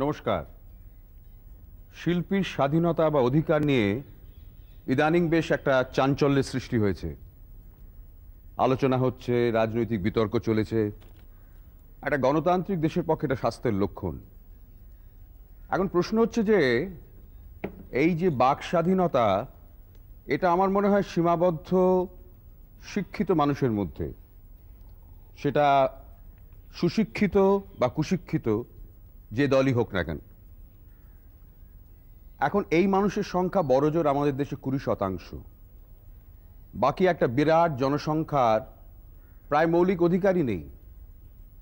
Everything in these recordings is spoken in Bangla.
নমস্কার। শিল্পীর স্বাধীনতা বা অধিকার নিয়ে ইদানিং বেশ একটা চাঞ্চল্যের সৃষ্টি হয়েছে। আলোচনা হচ্ছে, রাজনৈতিক বিতর্ক চলেছে। একটা গণতান্ত্রিক দেশের পক্ষে এটা স্বাস্থ্যের লক্ষণ। এখন প্রশ্ন হচ্ছে যে এই যে বাক স্বাধীনতা, এটা আমার মনে হয় সীমাবদ্ধ শিক্ষিত মানুষের মধ্যে, সেটা সুশিক্ষিত বা কুশিক্ষিত যে দলই হোক না কেন। এখন এই মানুষের সংখ্যা বড়জোর আমাদের দেশে 20%। বাকি একটা বিরাট জনসংখ্যার প্রায় মৌলিক অধিকারই নেই।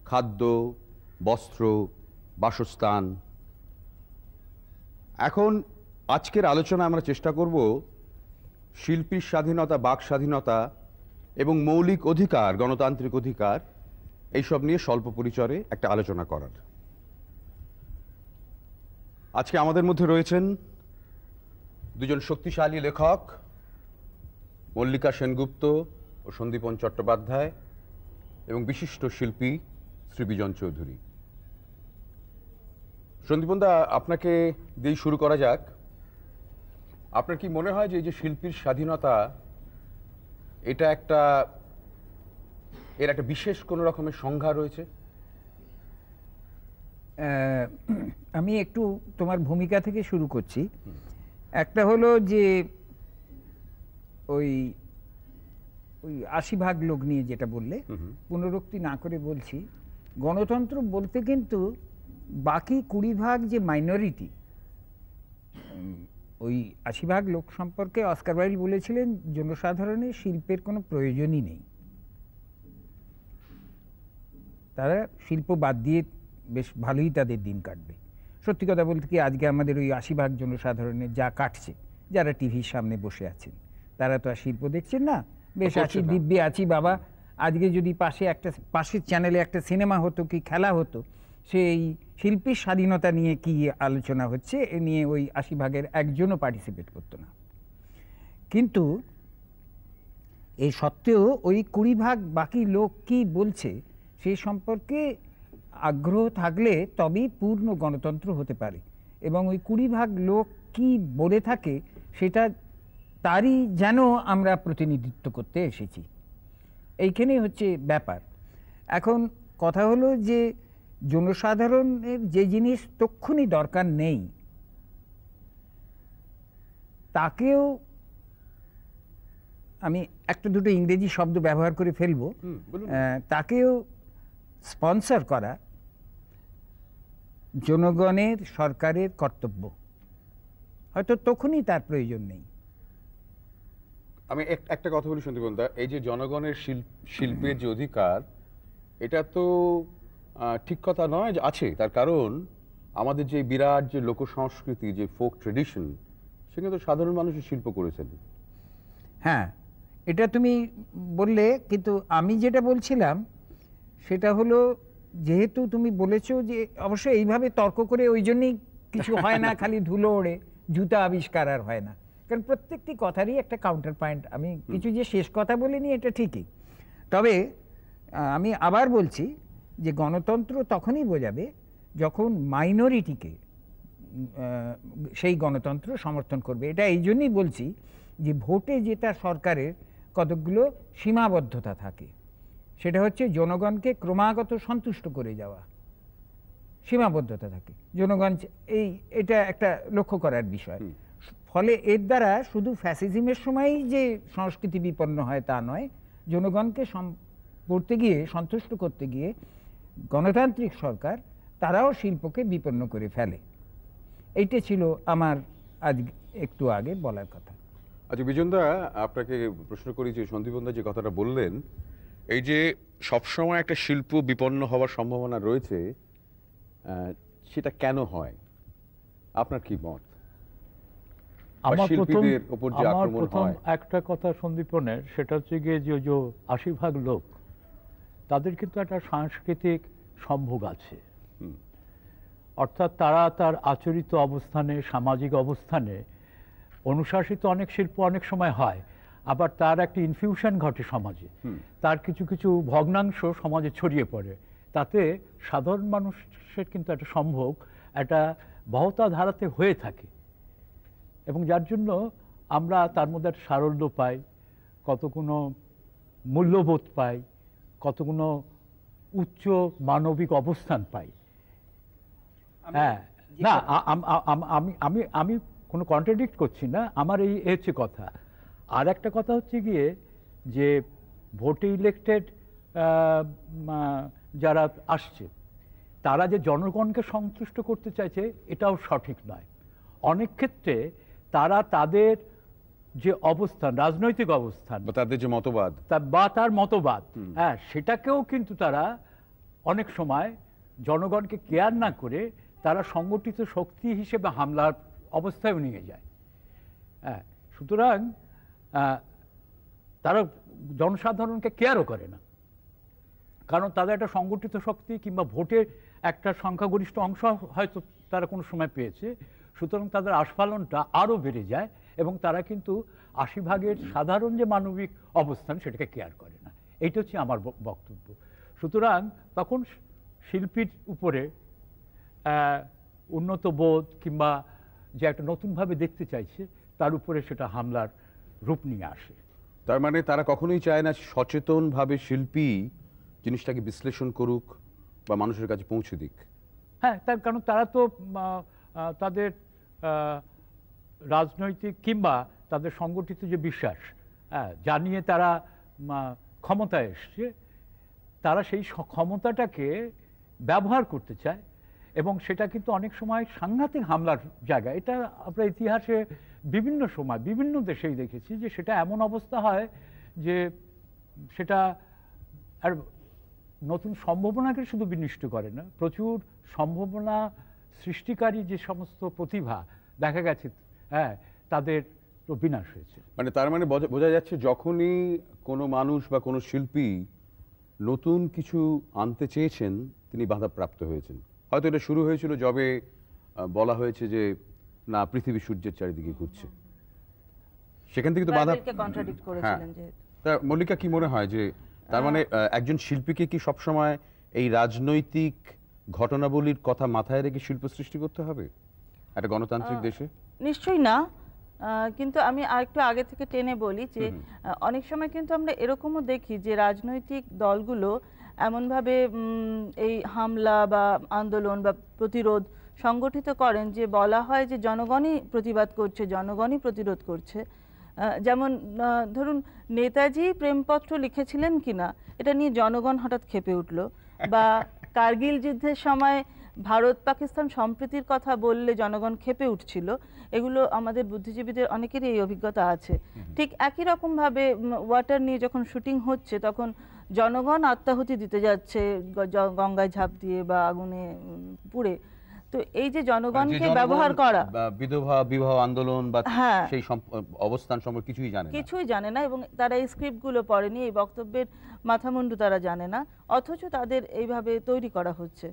খাদ্য, বস্ত্র, বাসস্থান। এখন আজকের আলোচনায় আমরা চেষ্টা করব শিল্পীর স্বাধীনতা, বাক স্বাধীনতা এবং মৌলিক অধিকার, গণতান্ত্রিক অধিকার, এইসব নিয়ে স্বল্প পরিসরে একটা আলোচনা করার। আজকে আমাদের মধ্যে রয়েছেন দুজন শক্তিশালী লেখক, মল্লিকা সেনগুপ্ত ও সন্দীপন চট্টোপাধ্যায়, এবং বিশিষ্ট শিল্পী শ্রী বিজন চৌধুরী। সন্দীপনদা, আপনাকে দিয়েই শুরু করা যাক। আপনার কি মনে হয় যে এই যে শিল্পীর স্বাধীনতা, এটা এর একটা বিশেষ কোনো রকমের সংজ্ঞা রয়েছে? আমি একটু তোমার ভূমিকা থেকে শুরু করছি। একটা হলো যে ওই 80% লোক নিয়ে যেটা বললে, পুনরুক্তি না করে বলছি, গণতন্ত্র বলতে কিন্তু বাকি 20% যে মাইনরিটি, ওই 80% লোক সম্পর্কে অস্কার ওয়াইল্ড বলেছিলেন জনসাধারণের শিল্পের কোনো প্রয়োজনই নেই, তারা শিল্প বাদ দিয়ে বেশ ভালোই তাদের দিন কাটবে। সত্যি কথা বলতে কি, আজকে আমাদের ওই 80% জনসাধারণের যা কাটছে, যারা টিভির সামনে বসে আছেন, তারা তো আর শিল্প দেখছেন না। বেশ আছি, দিব্যি আছি বাবা। আজকে যদি পাশের চ্যানেলে একটা সিনেমা হতো কি খেলা হতো, সেই শিল্পীর স্বাধীনতা নিয়ে কি আলোচনা হচ্ছে এ নিয়ে ওই 80%-এর একজনও পার্টিসিপেট করতো না। কিন্তু এই সত্ত্বেও ওই 20% বাকি লোক কি বলছে সেই সম্পর্কে আগ্রহ থাকলে তবেই পূর্ণ গণতন্ত্র হতে পারে। এবং ওই 20% লোক কি বলে থাকে সেটা তারই যেন আমরা প্রতিনিধিত্ব করতে এসেছি, এইখানেই হচ্ছে ব্যাপার। এখন কথা হলো যে জনসাধারণের যে জিনিস তক্ষুনি দরকার নেই, তাকেও আমি একটা দুটো ইংরেজি শব্দ ব্যবহার করে ফেলবো, তাকেও স্পন্সর করা জনগণের, সরকারের কর্তব্য। হয়তো তখনই তার প্রয়োজন নেই। আমি একটা কথা বলি সন্দীপনদা, এই যে জনগণের শিল্পের যে অধিকার, এটা তো ঠিক কথা নয় যে আছে। তার কারণ আমাদের যে বিরাট যে লোক সংস্কৃতি, যে ফোক ট্রেডিশন, সেখানে তো সাধারণ মানুষের শিল্প করেছেন। হ্যাঁ, এটা তুমি বললে, কিন্তু আমি যেটা বলছিলাম সেটা হলো, যেহেতু তুমি বলেছো যে অবশ্যই এইভাবে তর্ক করে ওই জন্যই কিছু হয় না, খালি ধুলো ওড়ে, জুতা আবিষ্কার আর হয় না। কারণ প্রত্যেকটি কথারই একটা কাউন্টার পয়েন্ট। আমি কিছু যে শেষ কথা বলিনি এটা ঠিকই, তবে আমি আবার বলছি যে গণতন্ত্র তখনই বোঝাবে যখন মাইনরিটিকে সেই গণতন্ত্র সমর্থন করবে। এটা এই জন্যই বলছি যে ভোটে জেতা সরকারের কতকগুলো সীমাবদ্ধতা থাকে। সেটা হচ্ছে জনগণকে ক্রমাগত সন্তুষ্ট করে যাওয়া, সীমাবদ্ধতা থাকে জনগণ, এটা একটা লক্ষ্য করার বিষয়। ফলে এর দ্বারা শুধু ফ্যাসিজমের সময়ই যে সংস্কৃতি বিপন্ন হয় তা নয়, জনগণকে করতে গিয়ে, সন্তুষ্ট করতে গিয়ে গণতান্ত্রিক সরকার তারাও শিল্পকে বিপন্ন করে ফেলে। এইটা ছিল আমার আজ একটু আগে বলার কথা। আচ্ছা বিজনদা, আপনাকে প্রশ্ন করি যে সন্দীপনদা যে কথাটা বললেন, এই যে সবসময় একটা শিল্প বিপন্ন হওয়ার সম্ভাবনা রয়েছে, সেটা কেন হয়? আপনার কি মত? আমার প্রথম একটা কথা সন্দীপনের, সেটা হচ্ছে গিয়ে যে 80% লোক, তাদের কিন্তু একটা সাংস্কৃতিক সম্ভোগ আছে। অর্থাৎ তারা তার আচরিত অবস্থানে, সামাজিক অবস্থানে অনুশাসিত অনেক শিল্প অনেক সময় হয়, আবার তার একটা ইনফিউশন ঘটে সমাজে, তার কিছু কিছু ভগ্নাংশ সমাজে ছড়িয়ে পড়ে। তাতে সাধারণ মানুষের কিন্তু একটা সম্ভোগ একটা বহতা ধারাতে হয়ে থাকে, এবং যার জন্য আমরা তার মধ্যে একটা সারল্য পাই, কত কোনো মূল্যবোধ পাই, কত কোনো উচ্চ মানবিক অবস্থান পাই। হ্যাঁ, না আমি আমি কোনো কন্ট্রাডিক্ট করছি না, আমার এই হচ্ছে কথা। আর একটা কথা হচ্ছে গিয়ে যে ভোটে ইলেক্টেড যারা আসছে তারা যে জনগণকে সন্তুষ্ট করতে চাইছে এটাও সঠিক নয়। অনেক ক্ষেত্রে তারা তাদের যে অবস্থান, রাজনৈতিক অবস্থান বা তাদের যে মতবাদ বা তার মতবাদ, হ্যাঁ, সেটাকেও কিন্তু তারা অনেক সময় জনগণকে কেয়ার না করে তারা সংগঠিত শক্তি হিসেবে হামলার অবস্থায় নিয়ে যায়। হ্যাঁ, সুতরাং তারা জনসাধারণকে কেয়ারও করে না, কারণ তাদের একটা সংগঠিত শক্তি কিংবা ভোটের একটা সংখ্যাগরিষ্ঠ অংশ হয়তো তারা কোনো সময় পেয়েছে, সুতরাং তাদের আস্ফালনটা আরও বেড়ে যায় এবং তারা কিন্তু ৮০% সাধারণ যে মানবিক অবস্থান সেটাকে কেয়ার করে না। এইটা হচ্ছে আমার বক্তব্য। সুতরাং তখন শিল্পীর উপরে উন্নত বোধ কিংবা যে একটা নতুনভাবে দেখতে চাইছে তার উপরে সেটা হামলার রূপ নিয়ে আসে। তার মানে তারা কখনোই চায় না সচেতনভাবে শিল্পী জিনিসটাকে বিশ্লেষণ করুক বা মানুষের কাছে পৌঁছে দিক। হ্যাঁ, তার কারণ তারা তো তাদের রাজনৈতিক কিংবা তাদের সংগঠিত যে বিশ্বাস, জানিয়ে তারা ক্ষমতায় এসছে, তারা সেই ক্ষমতাটাকে ব্যবহার করতে চায় এবং সেটা কিন্তু অনেক সময় সাংঘাতিক হামলার জায়গা। এটা আমরা ইতিহাসে বিভিন্ন সময় বিভিন্ন দেশেই দেখেছি যে সেটা এমন অবস্থা হয় যে সেটা আর নতুন সম্ভাবনাকে শুধু বিনষ্ট করে না, প্রচুর সম্ভাবনা সৃষ্টিকারী যে সমস্ত প্রতিভা দেখা গেছে, হ্যাঁ, তাদের বিনাশ হয়েছে। মানে তার মানে বোঝা যাচ্ছে যখনই কোনো মানুষ বা কোনো শিল্পী নতুন কিছু আনতে চেয়েছেন তিনি বাধাপ্রাপ্ত হয়েছেন। হয়তো এটা শুরু হয়েছিল যবে বলা হয়েছে যে না পৃথিবী সূর্যের চারিদিকে ঘুরছে, সেখান থেকে তো বাধা কন্ট্রাডিক্ট করেছিলেন যেহেতু। তা মল্লিকা কি মনে হয় যে তার মানে একজন শিল্পীকে কি সবসময় এই রাজনৈতিক ঘটনাবলীর কথা মাথায় রেখে শিল্প সৃষ্টি করতে হবে একটা গণতান্ত্রিক দেশে? নিশ্চয়ই না, কিন্তু আমি আরেকটু আগে থেকে টেনে বলি যে অনেক সময় কিন্তু আমরা এরকমও দেখি যে রাজনৈতিক দলগুলো এমনভাবে এই হামলা বা আন্দোলন বা প্রতিরোধ সংগঠিত করেন যে বলা হয় যে জনগণই প্রতিবাদ করছে, জনগণই প্রতিরোধ করছে। যেমন ধরুন নেতাজি প্রেমপত্র লিখেছিলেন কিনা এটা নিয়ে জনগণ হঠাৎ ক্ষেপে উঠল, বা কার্গিল যুদ্ধের সময় ভারত পাকিস্তান সম্প্রীতির কথা বললে জনগণ ক্ষেপে উঠছিল। এগুলো আমাদের বুদ্ধিজীবীদের অনেকেরই এই অভিজ্ঞতা আছে। ঠিক একই রকমভাবে ওয়াটার নিয়ে যখন শুটিং হচ্ছে তখন জনগণ আত্মাহুতি দিতে যাচ্ছে গঙ্গায় ঝাঁপ দিয়ে বা আগুনে পুড়ে। তো এই যে জনগণকে ব্যবহার করা, বিধবা বিবাহ আন্দোলন বা সেই অবস্থান সম্পর্কে কিছুই জানে না এবং তারা এই স্ক্রিপ্টগুলো পড়েনি, এই বক্তব্যের মাথামুন্ডু তারা জানে না, অথচ তাদের এইভাবে তৈরি করা হচ্ছে।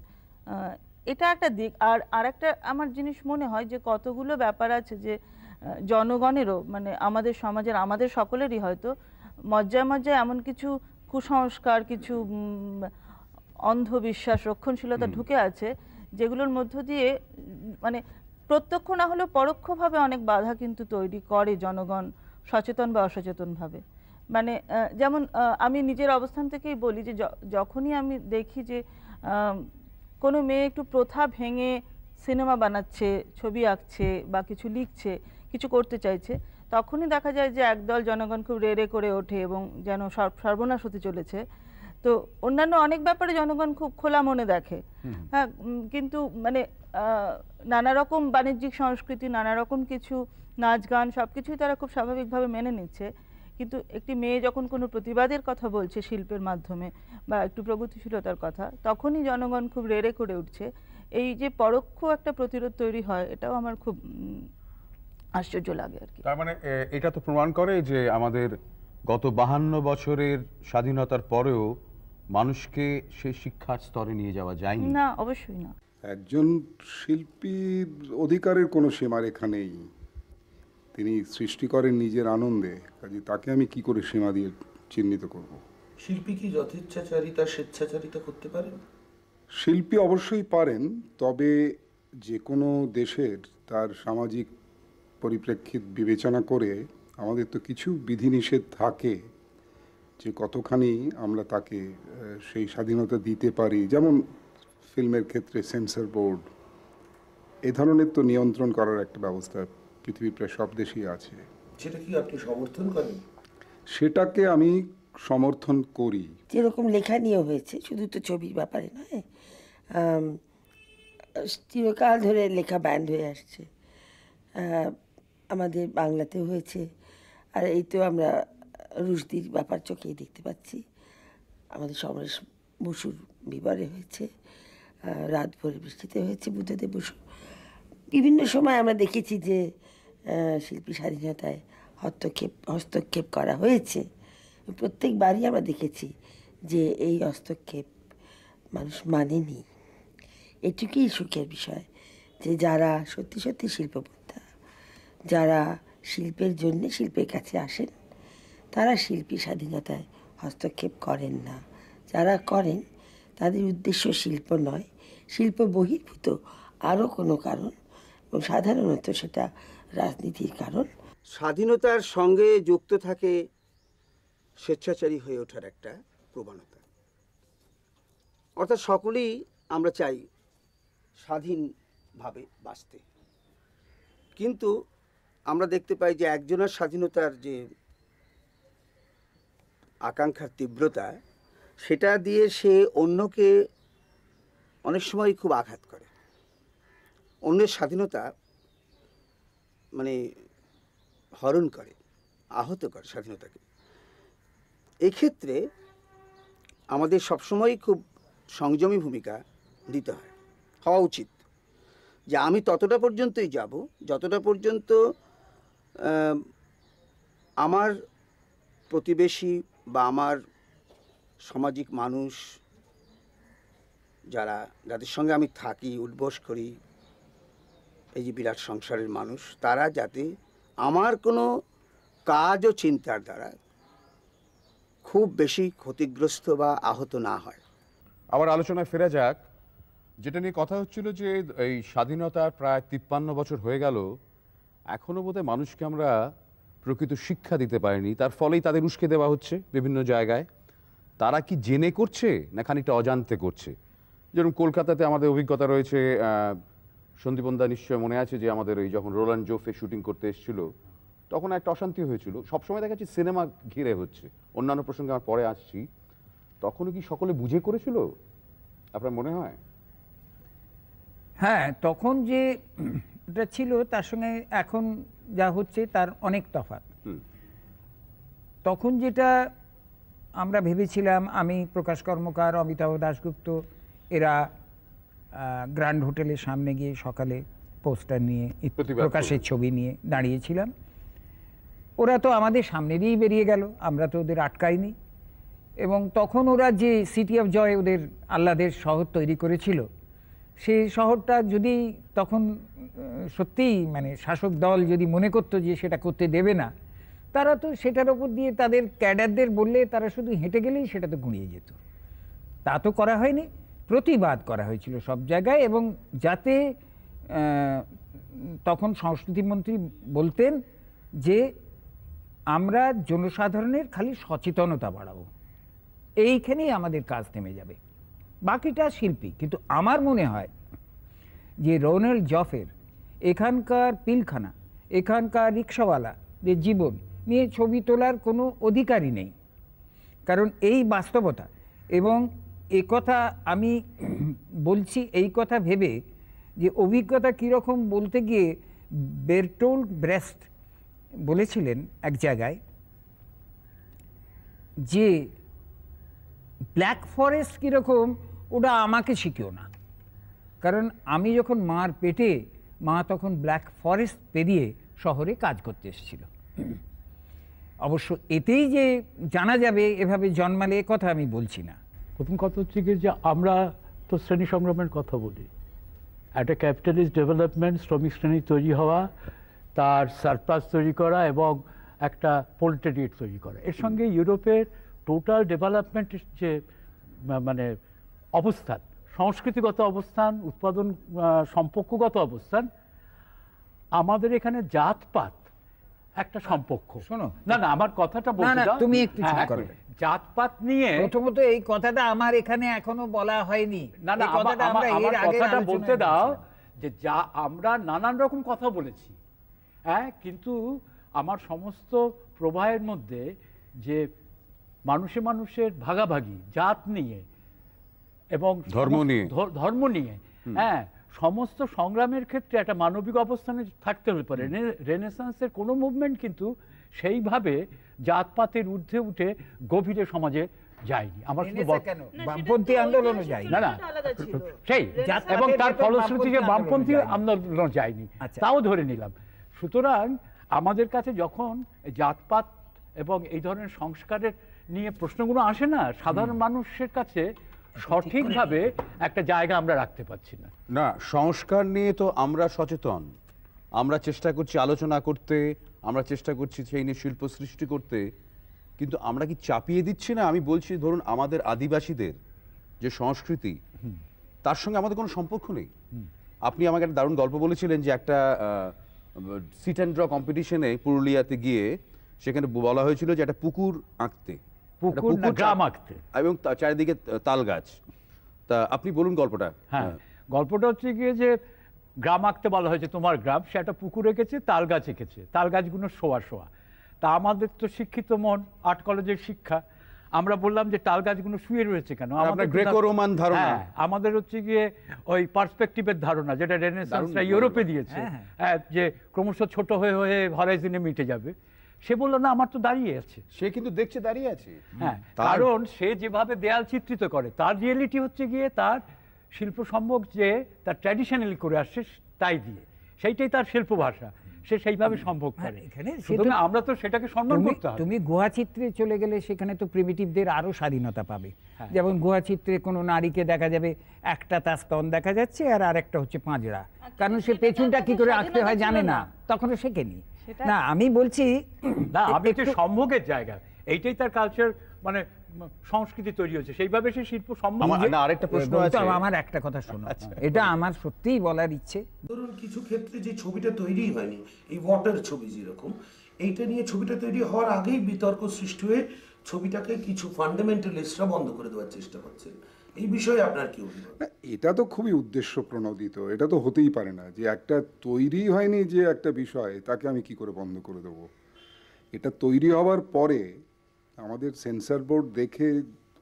এটা একটা দিক। আর আরেকটা আমার জিনিস মনে হয় যে কতগুলো ব্যাপার আছে যে জনগণেরও, মানে আমাদের সমাজের আমাদের সকলেরই হয়তো মজ্জায় মজ্জায় এমন কিছু কুসংস্কার, কিছু অন্ধবিশ্বাস, রক্ষণশীলতা ঢুকে আছে যেগুলোর মধ্য দিয়ে মানে প্রত্যক্ষ না হলেও পরোক্ষভাবে অনেক বাধা কিন্তু তৈরি করে জনগণ সচেতন বা অসচেতনভাবে। মানে যেমন আমি নিজের অবস্থান থেকেই বলি যে যখনই আমি দেখি যে কোনো মেয়ে একটু প্রথা ভেঙে সিনেমা বানাচ্ছে, ছবি আঁকছে বা কিছু লিখছে, কিছু করতে চাইছে, তখনই দেখা যায় যে একদল জনগণ খুব রেড়ে করে ওঠে এবং যেন সর্বনাশ হতে চলেছে। তো অন্যান্য অনেক ব্যাপারে জনগণ খুব খোলা মনে দেখে, হ্যাঁ, কিন্তু মানে নানা রকম বাণিজ্যিক সংস্কৃতি, নানা রকম কিছু নাচ গান সবকিছুই তারা খুব স্বাভাবিকভাবে মেনে নিচ্ছে। কিন্তু একটি মেয়ে যখন কোনো প্রতিবাদের কথা বলছে শিল্পের মাধ্যমে বা একটু প্রগতিশীলতার কথা, তখনই জনগণ খুব রেড়ে করে উঠছে। এই যে পরোক্ষ একটা প্রতিরোধ তৈরি হয়, এটাও আমার খুব আশ্চর্য লাগে আর কি। তার মানে এটা তো প্রমাণ করে যে আমাদের গত 52 বছরের স্বাধীনতার পরেও মানুষকে সেই শিক্ষার স্তরে নিয়ে যাওয়া যায়নি। না, অবশ্যই না। একজন শিল্পীর অধিকারের কোনো সীমারেখা নেই, তিনি সৃষ্টি করেন নিজের আনন্দে, কাজে তাকে আমি কি করে সীমা দিয়ে চিহ্নিত করব? শিল্পী কি যথেচ্ছাচারিতা স্বেচ্ছাচারিতা করতে পারেন? শিল্পী অবশ্যই পারেন, তবে যে কোনো দেশের তার সামাজিক পরিপ্রেক্ষিত বিবেচনা করে আমাদের তো কিছু বিধিনিষেধ থাকে যে কতখানি আমরা তাকে সেই স্বাধীনতা দিতে পারি। যেমন ফিল্মের ক্ষেত্রে সেন্সর বোর্ড, এ ধরনের তো নিয়ন্ত্রণ করার একটা ব্যবস্থা পৃথিবীর প্রায় সব দেশেই আছে। সেটা কি আপনি সমর্থন করেন? সেটাকে আমি সমর্থন করি। যেরকম লেখা নিয়ে হয়েছে, শুধু তো ছবির ব্যাপারে নয়, চিরকাল ধরে লেখা ব্যান্ড হয়ে আসছে, আমাদের বাংলাতেও হয়েছে। আর এই তো আমরা রুশদির ব্যাপার চোখেই দেখতে পাচ্ছি, আমাদের সমরেশ বসুর বিবারে হয়েছে, রাত ভোরের বৃষ্টিতে হয়েছে বুদ্ধদেব বসু। বিভিন্ন সময় আমরা দেখেছি যে শিল্পী স্বাধীনতায় হস্তক্ষেপ করা হয়েছে। প্রত্যেকবারই আমরা দেখেছি যে এই হস্তক্ষেপ মানুষ মানেনি। এটুকুই সুখের বিষয় যে যারা সত্যি সত্যি শিল্পবোদ্ধা, যারা শিল্পের জন্য শিল্পের কাছে আসেন, তারা শিল্পী স্বাধীনতায় হস্তক্ষেপ করেন না। যারা করেন তাদের উদ্দেশ্য শিল্প নয়, শিল্প বহির্ভূত আরও কোনো কারণ, এবং সাধারণত সেটা রাজনীতির কারণ। স্বাধীনতার সঙ্গে যুক্ত থাকে স্বেচ্ছাচারী হয়ে ওঠার একটা প্রবণতা। অর্থাৎ সকলেই আমরা চাই স্বাধীনভাবে বাঁচতে, কিন্তু আমরা দেখতে পাই যে একজনের স্বাধীনতার যে আকাঙ্ক্ষার তীব্রতা, সেটা দিয়ে সে অন্যকে অনেক সময় খুব আঘাত করে, অন্যের স্বাধীনতা মানে হরণ করে, আহত করে স্বাধীনতাকে। এক্ষেত্রে আমাদের সবসময়ই খুব সংযমী ভূমিকা দিতে হওয়া উচিত, যে আমি ততটা পর্যন্তই যাব যতটা পর্যন্ত আমার প্রতিবেশী বা আমার সামাজিক মানুষ যাদের সঙ্গে আমি থাকি, উঠবস করি, এই যে বিরাট সংসারের মানুষ, তারা যাতে আমার কোনো কাজ ও চিন্তার দ্বারা খুব বেশি ক্ষতিগ্রস্ত বা আহত না হয়। আবার আলোচনায় ফেরা যাক, যেটা নিয়ে কথা হচ্ছিল যে এই স্বাধীনতার প্রায় 53 বছর হয়ে গেল, এখনো বোধহয় মানুষকে আমরা প্রকৃত শিক্ষা দিতে পারিনি। তার ফলেই তাদের উস্কে দেওয়া হচ্ছে বিভিন্ন জায়গায়। তারা কি জেনে করছে না খানিকটা অজান্তে করছে? যেরকম কলকাতাতে আমাদের অভিজ্ঞতা রয়েছে, সন্দীপনদা নিশ্চয় মনে আছে যে আমাদের ওই যখন রোলান্ড জোফে শুটিং করতে এসেছিল, তখন একটা অশান্তি হয়েছিল। সবসময় দেখা যাচ্ছে সিনেমা ঘিরে হচ্ছে, অন্যান্য প্রসঙ্গে আমার পরে আসছি। তখনও কি সকলে বুঝে করেছিল আপনার মনে হয়? হ্যাঁ, তখন যে এটা ছিল তার সঙ্গে এখন যা হচ্ছে তার অনেক তফাৎ। তখন যেটা আমরা ভেবেছিলাম, আমি, প্রকাশ কর্মকার, অমিতাভ দাশগুপ্ত, এরা গ্র্যান্ড হোটেলের সামনে গিয়ে সকালে পোস্টার নিয়ে, প্রকাশের ছবি নিয়ে দাঁড়িয়েছিলাম। ওরা তো আমাদের সামনে দিয়েই বেরিয়ে গেল, আমরা তো ওদের আটকাইনি। এবং তখন ওরা যে সিটি অফ জয়, ওদের আহ্লাদের শহর তৈরি করেছিল, সেই শহরটা যদি তখন সত্যিই মানে শাসক দল যদি মনে করতো যে সেটা করতে দেবে না, তারা তো সেটার ওপর দিয়ে তাদের ক্যাডারদের বললে তারা শুধু হেঁটে গেলেই সেটা তো গুঁড়িয়ে যেত। তা তো করা হয়নি, প্রতিবাদ করা হয়েছিল সব জায়গায়। এবং যাতে তখন সংস্কৃতিমন্ত্রী বলতেন যে আমরা জনসাধারণের খালি সচেতনতা বাড়াবো, এইখানেই আমাদের কাজ থেমে যাবে, বাকিটা শিল্পী। কিন্তু আমার মনে হয় যে রোনাল্ড জফের এখানকার পিলখানা, এখানকার রিক্সাওয়ালাদের জীবন নিয়ে ছবি তোলার কোনো অধিকারই নেই। কারণ এই বাস্তবতা, এবং একথা আমি বলছি এই কথা ভেবে যে অভিজ্ঞতা কীরকম বলতে গিয়ে বেরটোল্ড ব্রেস্ট বলেছিলেন এক জায়গায় যে ব্ল্যাক ফরেস্ট কীরকম ওটা আমাকে শিখিও না। কারণ আমি যখন মার পেটে, মা তখন ব্ল্যাক ফরেস্ট পেরিয়ে শহরে কাজ করতে এসেছিল। অবশ্য এতেই যে জানা যাবে এভাবে জন্মালে, কথা আমি বলছি না। প্রথম কথা হচ্ছে কি যে আমরা তো শ্রেণী সংগ্রামের কথা বলি, একটা ক্যাপিটালিস্ট ডেভেলপমেন্ট, শ্রমিক শ্রেণী তৈরি হওয়া, তার সারপ্লাস তৈরি করা এবং একটা প্রোলেটারিয়েট তৈরি করা। এর সঙ্গে ইউরোপের টোটাল ডেভেলপমেন্টের যে মানে অবস্থান, সংস্কৃতিগত অবস্থান, উৎপাদন সম্পর্কগত অবস্থান, আমাদের এখানে জাতপাত একটা সম্পর্ক। শোনো, না না আমার কথাটা বলতে দাও, তুমি একটু চুপ করো। জাতপাত নিয়ে প্রথমত এই কথাটা আমার এখানে এখনো বলা হয়নি। না না আমার কথাটা বলতে দাও, যে যা আমরা নানান রকম কথা বলেছি, হ্যাঁ, কিন্তু আমার সমস্ত প্রবাহের মধ্যে যে মানুষের ভাগাভাগি জাত নিয়ে এবং ধর্ম নিয়ে, হ্যাঁ, সমস্ত সংগ্রামের ক্ষেত্রে একটা মানবিক অবস্থানে থাকতে হতে পারে। রেনেসান্সের কোনো মুভমেন্ট কিন্তু সেইভাবে জাতপাতের ঊর্ধ্বে উঠে গভীরে সমাজে যায়নি। আমার শুধু বামপন্থী আন্দোলনও যায়নি, না না সেই, এবং তার ফলশ্রুতিতে বামপন্থী আন্দোলন যায়নি, তাও ধরে নিলাম। সুতরাং আমাদের কাছে যখন জাতপাত এবং এই ধরনের সংস্কারের নিয়ে প্রশ্নগুলো আসে না, সাধারণ মানুষের কাছে সঠিকভাবে একটা জায়গা আমরা রাখতে পারছি না। না, সংস্কার নিয়ে তো আমরা সচেতন, আমরা চেষ্টা করছি আলোচনা করতে, আমরা চেষ্টা করছি সেই নিয়ে শিল্প সৃষ্টি করতে, কিন্তু আমরা কি চাপিয়ে দিচ্ছি না? আমি বলছি, ধরুন আমাদের আদিবাসীদের যে সংস্কৃতি, তার সঙ্গে আমাদের কোনো সম্পর্ক নেই। আপনি আমাকে একটা দারুণ গল্প বলেছিলেন যে একটা সিট অ্যান্ড ড্র কম্পিটিশনে পুরুলিয়াতে গিয়ে সেখানে বলা হয়েছিল যে একটা পুকুর আঁকতে, গ্রাম আঁকতে, এবং চারিদিকে তাল গাছ। তা আপনি বলুন গল্পটা। হ্যাঁ, গল্পটা হচ্ছে গিয়ে যে গ্রাম আঁকতে বলা হয়েছে, তোমার গ্রাম, সে একটা পুকুর এঁকেছে, তাল গাছ এঁকেছে, তাল গাছগুলো শোয়া শোয়া। তা আমাদের তো শিক্ষিত মন, আর্ট কলেজের শিক্ষা, আমরা বললাম যে তাল গাছগুলো শুয়ে রয়েছে কেন? আমাদের গ্রেকো রোমান ধারণা, আমাদের হচ্ছে গিয়ে ওই পার্সপেক্টিভের ধারণা, যেটা রেনেসান্সরা ইউরোপে দিয়েছে, যে ক্রমশ ছোট হয়ে হয়ে হরাইজনে মিটে যাবে। সে বললো না, আমার তো দাঁড়িয়ে আছে। সে কিন্তু দেখছে দাঁড়িয়ে আছে, হ্যাঁ, কারণ সে যেভাবে দেয়াল চিত্রিত করে, তার রিয়েলিটি হচ্ছে গিয়ে তার শিল্প সম্ভব যে তার ট্র্যাডিশনালি করে আসছে তাই দিয়ে, সেইটাই তার শিল্প ভাষা, সে সেইভাবে সম্ভব করে। আমরা তো সেটাকে সম্মান করতে হবে। তুমি গুহা চিত্রে চলে গেলে সেখানে তো প্রিমিটিভদের আরো স্বাধীনতা পাবে। যেমন গুহা চিত্রে কোনো নারীকে দেখা যাবে একটা তার স্তন দেখা যাচ্ছে আর আরেকটা হচ্ছে পাঁজরা, কারণ সে পেছনটা কি করে আঁকতে হয় জানে না, তখন শেখেনি। না, আমি বলছি না, আমি একটু সম্ভোগের জায়গা, এইটাই তার কালচার, মানে সংস্কৃতি তৈরি হচ্ছে, সেইভাবে সে শিল্প সম্ভব। আরেকটা প্রশ্ন আছে, আমার একটা কথা শোনো, এটা আমার সত্যিই বলার ইচ্ছে। ধরুন কিছু ক্ষেত্রে যে ছবিটা তৈরি হয়নি, এই ওয়াটার ছবি যেরকম, এইটা নিয়ে ছবিটা তৈরি হওয়ার আগেই বিতর্ক সৃষ্টি হয়ে ছবিটাকে কিছু ফান্ডামেন্টালিস্টরা বন্ধ করে দেওয়ার চেষ্টা করছেন। এই বিষয়ে আপনার কি অভিমত? এটা তো খুবই উদ্দেশ্য প্রণোদিত, এটা তো হতেই পারে না যে একটা তৈরি হয়নি যে একটা বিষয়, তাকে আমি কি করে বন্ধ করে দেবো। এটা তৈরি হওয়ার পরে আমাদের সেন্সর বোর্ড দেখে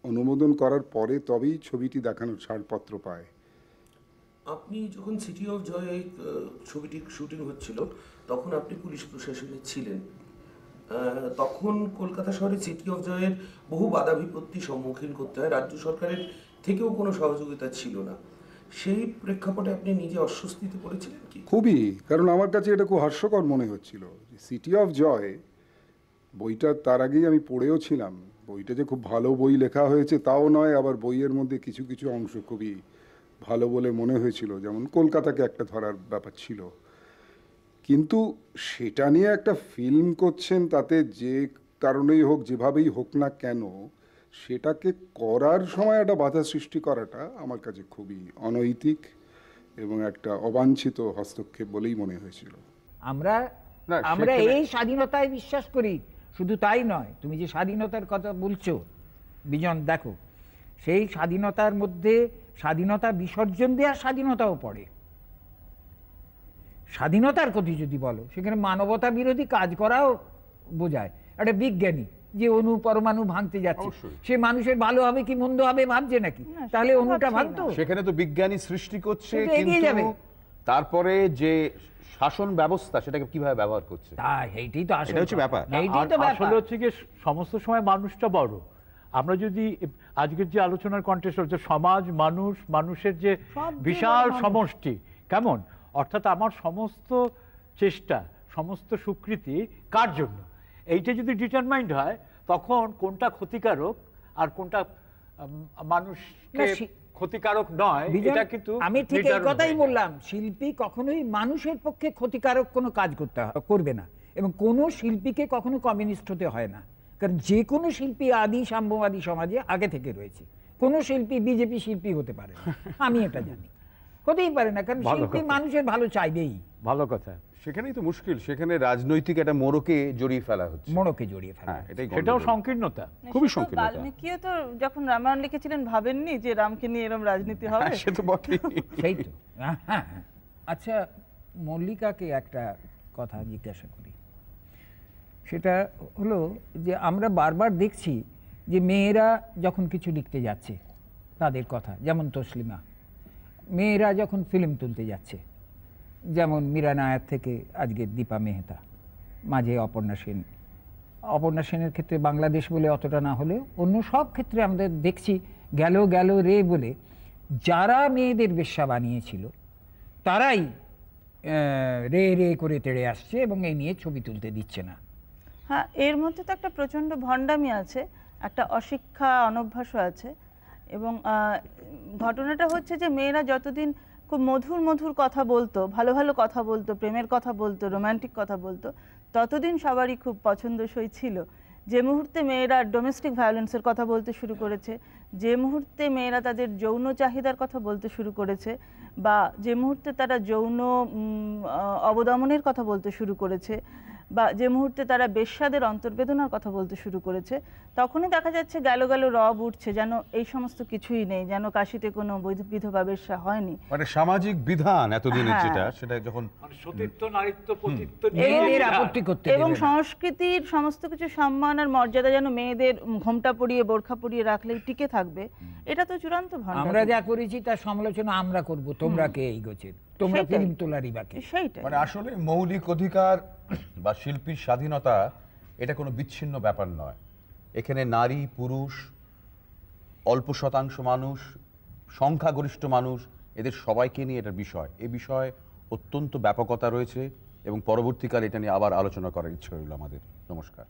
অনুমোদন করার পরে তবেই ছবিটি দেখানোর ছাড়পত্র পায়। আপনি যখন সিটি অফ জয় এই ছবিটি শুটিং হচ্ছিল, তখন আপনি পুলিশ প্রশাসনে ছিলেন। তখন কলকাতা শহরে সিটি অফ জয়ের বহু বাধা বিপত্তি সম্মুখীন করতে হয়, রাজ্য সরকারের থেকেও কোনো সহযোগিতা ছিল না। সেই প্রেক্ষাপটে আপনি নিজে অস্বস্তিতে পড়েছিলেন কি? খুবই, কারণ আমার কাছে এটা খুব হাস্যকর মনে হচ্ছিল। সিটি অফ জয় বইটা তার আগেই আমি পড়েও ছিলাম। বইটা যে খুব ভালো বই লেখা হয়েছে তাও নয়, আবার বইয়ের মধ্যে কিছু কিছু অংশ খুবই ভালো বলে মনে হয়েছিল, যেমন কলকাতাকে একটা ধরার ব্যাপার ছিল। কিন্তু সেটা নিয়ে একটা ফিল্ম করছেন, তাতে যে কারণেই হোক, যেভাবেই হোক না কেন, সেটাকে করার সময় একটা বাধা সৃষ্টি করাটা আমার কাছে খুবই অনৈতিক এবং একটা অবাঞ্ছিত হস্তক্ষেপ বলেই মনে হয়েছিল। আমরা এই স্বাধীনতায় বিশ্বাস করি। শুধু তাই নয়, তুমি যে স্বাধীনতার কথা বলছো বিজন, দেখো সেই স্বাধীনতার মধ্যে স্বাধীনতা বিসর্জন দেওয়ার স্বাধীনতাও পড়ে। স্বাধীনতার কথা যদি বলো, সেখানে মানবতা বিরোধী কাজ করাও বোঝায়। একটা বিজ্ঞানী যে অণু পরমাণু ভাঙতে যাচ্ছে, সে মানুষের ভালো হবে কি মন্দ হবে ভাবছে নাকি? তাহলে অণুটা ভাঙতো। সেখানে তো বিজ্ঞানী সৃষ্টি করছে, কিন্তু তারপরে যে শাসন ব্যবস্থা সেটাকে কিভাবে ব্যবহার করছে, এইটাই তো আসলে হচ্ছে ব্যাপার। আসলে হচ্ছে কি, সমস্ত সময় মানুষটা বড়। আমরা যদি আজকের যে আলোচনার কন্টেক্সট হচ্ছে সমাজ, মানুষ, মানুষের যে বিশাল সমষ্টি, কেমন, অর্থাৎ আমার সমস্ত চেষ্টা, সমস্ত স্বীকৃতি কার জন্য, এইটা যদি ডিটারমাইন্ড হয়, তখন কোনটা ক্ষতিকারক আর কোনটা মানুষকে ক্ষতিকারক নয়, এটা কিন্তু আমি ঠিক এই কথাই বললাম। শিল্পী কখনোই মানুষের পক্ষে ক্ষতিকারক কোনো কাজ করবে না, এবং কোনো শিল্পীকে কখনো কমিউনিস্ট হতে হয় না, কারণ যে কোনো শিল্পী আদি সাম্যবাদী সমাজে আগে থেকে রয়েছে। কোনো শিল্পী বিজেপি শিল্পী হতে পারে না, আমি এটা জানি, হতেই পারে না, কারণ শিল্পী মানুষের ভালো চাইবেই। ভালো কথা। সেখানেই তো মুশকিল, সেখানে রাজনৈতিক একটা মোড়কে জড়িয়ে ফেলা হচ্ছে, মোড়কে জড়িয়ে ফেলা। এটাই সেটাও সংকীর্ণতা, খুবই সে তো সংকীর্ণতা। বাল্মীকিও তো যখন রামায়ণ লিখেছিলেন ভাবেননি যে রামকে নিয়ে এরকম রাজনীতি হবে। সে তো বটেই। সেই তো। আচ্ছা, মল্লিকাকে একটা কথা জিজ্ঞাসা করি, সেটা হলো যে আমরা বারবার দেখছি যে মেয়েরা যখন কিছু লিখতে যাচ্ছে তাদের কথা, যেমন তসলিমা, মেয়েরা যখন ফিল্ম তুলতে যাচ্ছে, যেমন মীরা নায়ার থেকে আজকে দীপা মেহতা, মাঝে অপর্ণা সেন। অপর্ণা সেনের ক্ষেত্রে বাংলাদেশ বলে অতটা না হলেও অন্য সব ক্ষেত্রে আমাদের দেখছি গেল গেল রে বলে যারা মেয়েদের বেশ্যা বানিয়েছিল তারাই রে রে করে তেড়ে আসছে এবং এই নিয়ে ছবি তুলতে দিচ্ছে না। হ্যাঁ, এর মধ্যে তো একটা প্রচণ্ড ভণ্ডামি আছে, একটা অশিক্ষা অনভ্যাসও আছে। এবং ঘটনাটা হচ্ছে যে মেয়েরা যতদিন খুব মধুর মধুর কথা বলতো, ভালো ভালো কথা বলতো, প্রেমের কথা বলতো, রোম্যান্টিক কথা বলতো, ততদিন সবারই খুব পছন্দসই ছিল। যে মুহূর্তে মেয়েরা ডোমেস্টিক ভায়োলেন্সের কথা বলতে শুরু করেছে, যে মুহূর্তে মেয়েরা তাদের যৌন চাহিদার কথা বলতে শুরু করেছে, বা যে মুহূর্তে তারা যৌন অবদমনের কথা বলতে শুরু করেছে, বা যে মুহূর্তে তারা বেশ্যাদের অন্তর্বেদনার কথা বলতে শুরু করেছে, তখনই দেখা যাচ্ছে গেল গেল রব উঠছে, যেন এই সমস্ত কিছুই নেই, যেন কাশীতে কোনো বিধবা বেশ্যা হয়নি। মানে সামাজিক বিধান এতদিনের হ্যাঁ। যেটা, সেটা যখন সতীত্ব নারীত্ব পতিত্ব মেয়েদের আপত্তি করতে এবং দেবে না। সংস্কৃতির সমস্ত কিছু সম্মান আর মর্যাদা যেন মেয়েদের ঘোমটা পরিয়ে বোরখা পরিয়ে রাখলেই টিকে থাকবে, এটা তো চূড়ান্ত ভণ্ডামি। আমরা যা করেছি তার সমালোচনা আমরা করব, তোমরা কে এই গোছের, তোমরা সেটাই। ফিল্ম তোলারই বাকি। সেইটাই। মানে আসলে মৌলিক অধিকার বা শিল্পীর স্বাধীনতা এটা কোনো বিচ্ছিন্ন ব্যাপার নয়। এখানে নারী পুরুষ, অল্প শতাংশ মানুষ, সংখ্যাগরিষ্ঠ মানুষ, এদের সবাইকে নিয়ে এটা বিষয়। এই বিষয়ে অত্যন্ত ব্যাপকতা রয়েছে এবং পরবর্তীকালে এটা নিয়ে আবার আলোচনা করার ইচ্ছে রইল আমাদের। নমস্কার।